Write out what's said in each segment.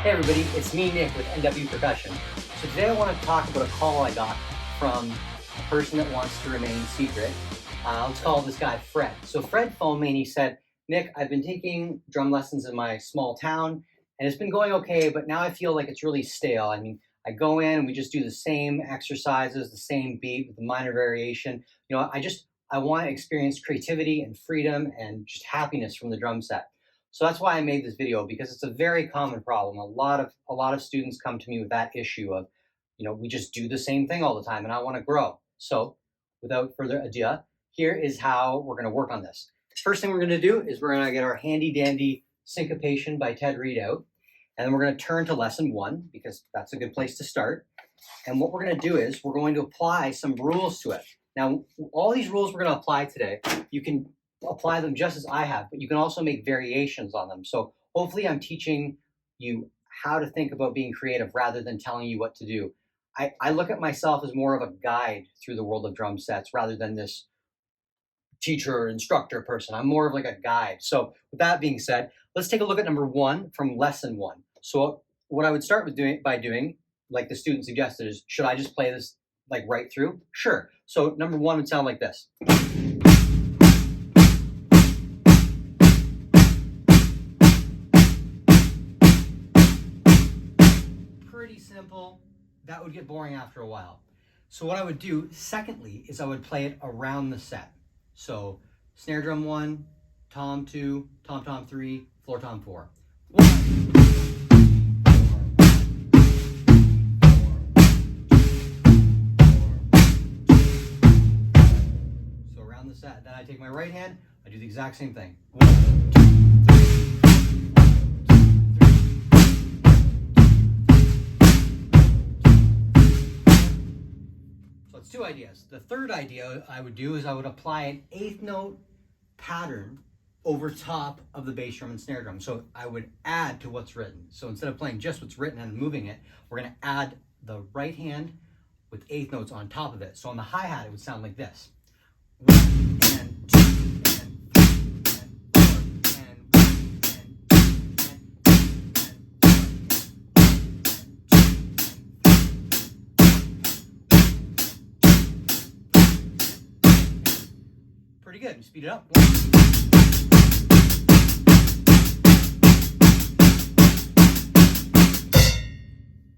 Hey everybody, it's me, Nick, with NW Percussion. So today I want to talk about a call I got from a person that wants to remain secret. Let's call this guy Fred. So Fred phoned me and he said, Nick, I've been taking drum lessons in my small town and it's been going okay, but now I feel like it's really stale. I mean, I go in and we just do the same exercises, the same beat with a minor variation. I want to experience creativity and freedom and just happiness from the drum set. So that's why I made this video, because it's a very common problem. A lot of students come to me with that issue of, we just do the same thing all the time and I want to grow. So without further ado, here is how we're going to work on this. First thing we're going to do is we're going to get our handy dandy Syncopation by Ted Reed out. And then we're going to turn to lesson 1 because that's a good place to start. And what we're going to do is we're going to apply some rules to it. Now, all these rules we're going to apply today, you can apply them just as I have, but you can also make variations on them. So hopefully I'm teaching you how to think about being creative rather than telling you what to do. I look at myself as more of a guide through the world of drum sets rather than this teacher or instructor person. I'm more of like a guide. So with that being said, let's take a look at number 1 from lesson 1. So what I would start with by doing, like the student suggested, is should I just play this like right through? Sure. So number 1 would sound like this. Pretty simple. That would get boring after a while. So what I would do secondly is I would play it around the set. So snare drum 1, tom 2, tom 3, floor tom 4. 1, 4, 1, 4, 1, 2, 4, 1. So around the set. Then I take my right hand, I do the exact same thing. 1, 2, 3. That's 2 ideas. The third idea I would do is I would apply an 8th note pattern over top of the bass drum and snare drum. So I would add to what's written. So instead of playing just what's written and moving it, we're going to add the right hand with 8th notes on top of it. So on the hi-hat, it would sound like this. 1 and 2 and 3 and 4 and 1 and 2 and pretty good. Speed it up.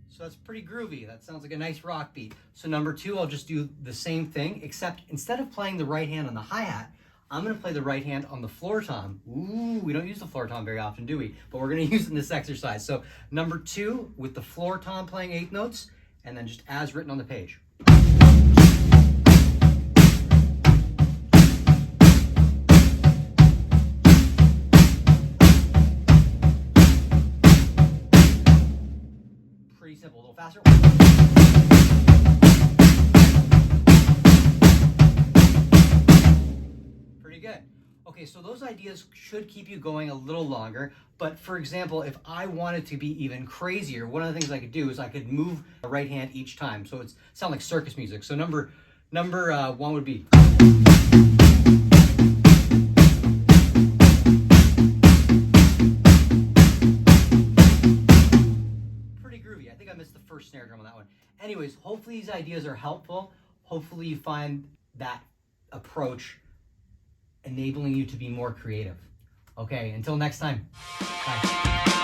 So that's pretty groovy. That sounds like a nice rock beat. So number 2, I'll just do the same thing, except instead of playing the right hand on the hi-hat, I'm going to play the right hand on the floor tom. Ooh, we don't use the floor tom very often, do we? But we're going to use it in this exercise. So number 2 with the floor tom playing 8th notes, and then just as written on the page. Pretty simple, a little faster. Pretty good. Okay, so those ideas should keep you going a little longer, but for example, if I wanted to be even crazier, one of the things I could do is I could move the right hand each time, so it's sound like circus music. So number 1 would be. I think I missed the first snare drum on that one. Anyways, hopefully these ideas are helpful. Hopefully you find that approach enabling you to be more creative. Okay, until next time. Bye.